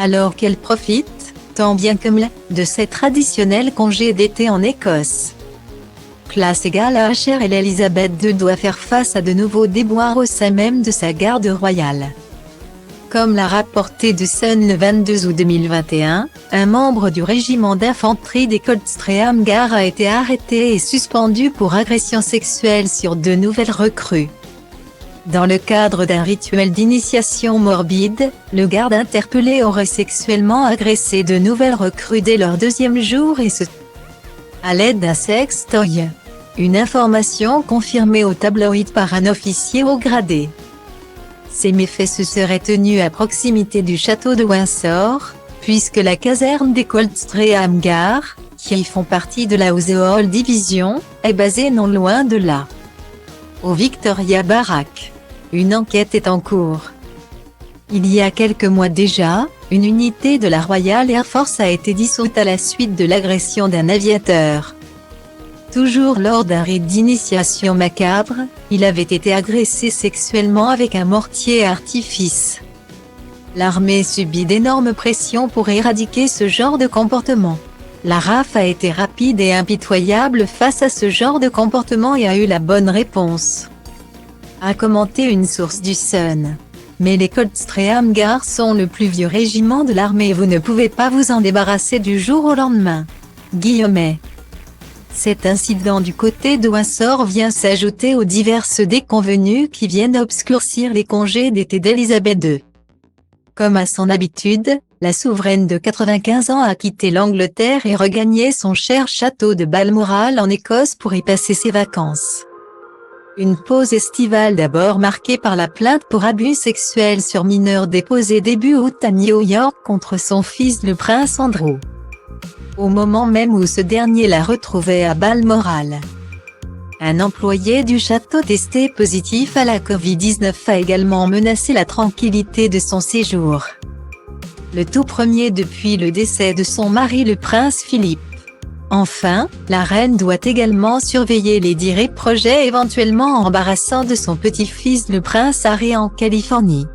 alors qu'elle profite, tant bien que mal, de ses traditionnels congés d'été en Écosse. Classe égale à HR, et l'Élisabeth II doit faire face à de nouveaux déboires au sein même de sa garde royale. Comme l'a rapporté The Sun le 22 août 2021, un membre du régiment d'infanterie des Coldstream-Guard a été arrêté et suspendu pour agression sexuelle sur 2 nouvelles recrues. Dans le cadre d'un rituel d'initiation morbide, le garde interpellé aurait sexuellement agressé 2 nouvelles recrues dès leur 2e jour, et ce, à l'aide d'un sextoy. Une information confirmée au tabloïd par un officier haut gradé. Ces méfaits se seraient tenus à proximité du château de Windsor, puisque la caserne des Coldstream-Guard, qui font partie de la Household Division, est basée non loin de là. Au Victoria Barrack. Une enquête est en cours. Il y a quelques mois déjà, une unité de la Royal Air Force a été dissoute à la suite de l'agression d'un aviateur. Toujours lors d'un rite d'initiation macabre, il avait été agressé sexuellement avec un mortier à artifice. L'armée subit d'énormes pressions pour éradiquer ce genre de comportement. La RAF a été rapide et impitoyable face à ce genre de comportement et a eu la bonne réponse, a commenté une source du Sun. Mais les Coldstream-Guard sont le plus vieux régiment de l'armée et vous ne pouvez pas vous en débarrasser du jour au lendemain. Guillemets. Cet incident du côté de Windsor vient s'ajouter aux diverses déconvenues qui viennent obscurcir les congés d'été d'Élisabeth II. Comme à son habitude, la souveraine de 95 ans a quitté l'Angleterre et regagné son cher château de Balmoral en Écosse pour y passer ses vacances. Une pause estivale d'abord marquée par la plainte pour abus sexuels sur mineurs déposée début août à New York contre son fils le prince Andrew. Au moment même où ce dernier la retrouvait à Balmoral. Un employé du château testé positif à la Covid-19 a également menacé la tranquillité de son séjour. Le tout premier depuis le décès de son mari le prince Philippe. Enfin, la reine doit également surveiller les dires projets éventuellement embarrassants de son petit-fils le prince Harry en Californie.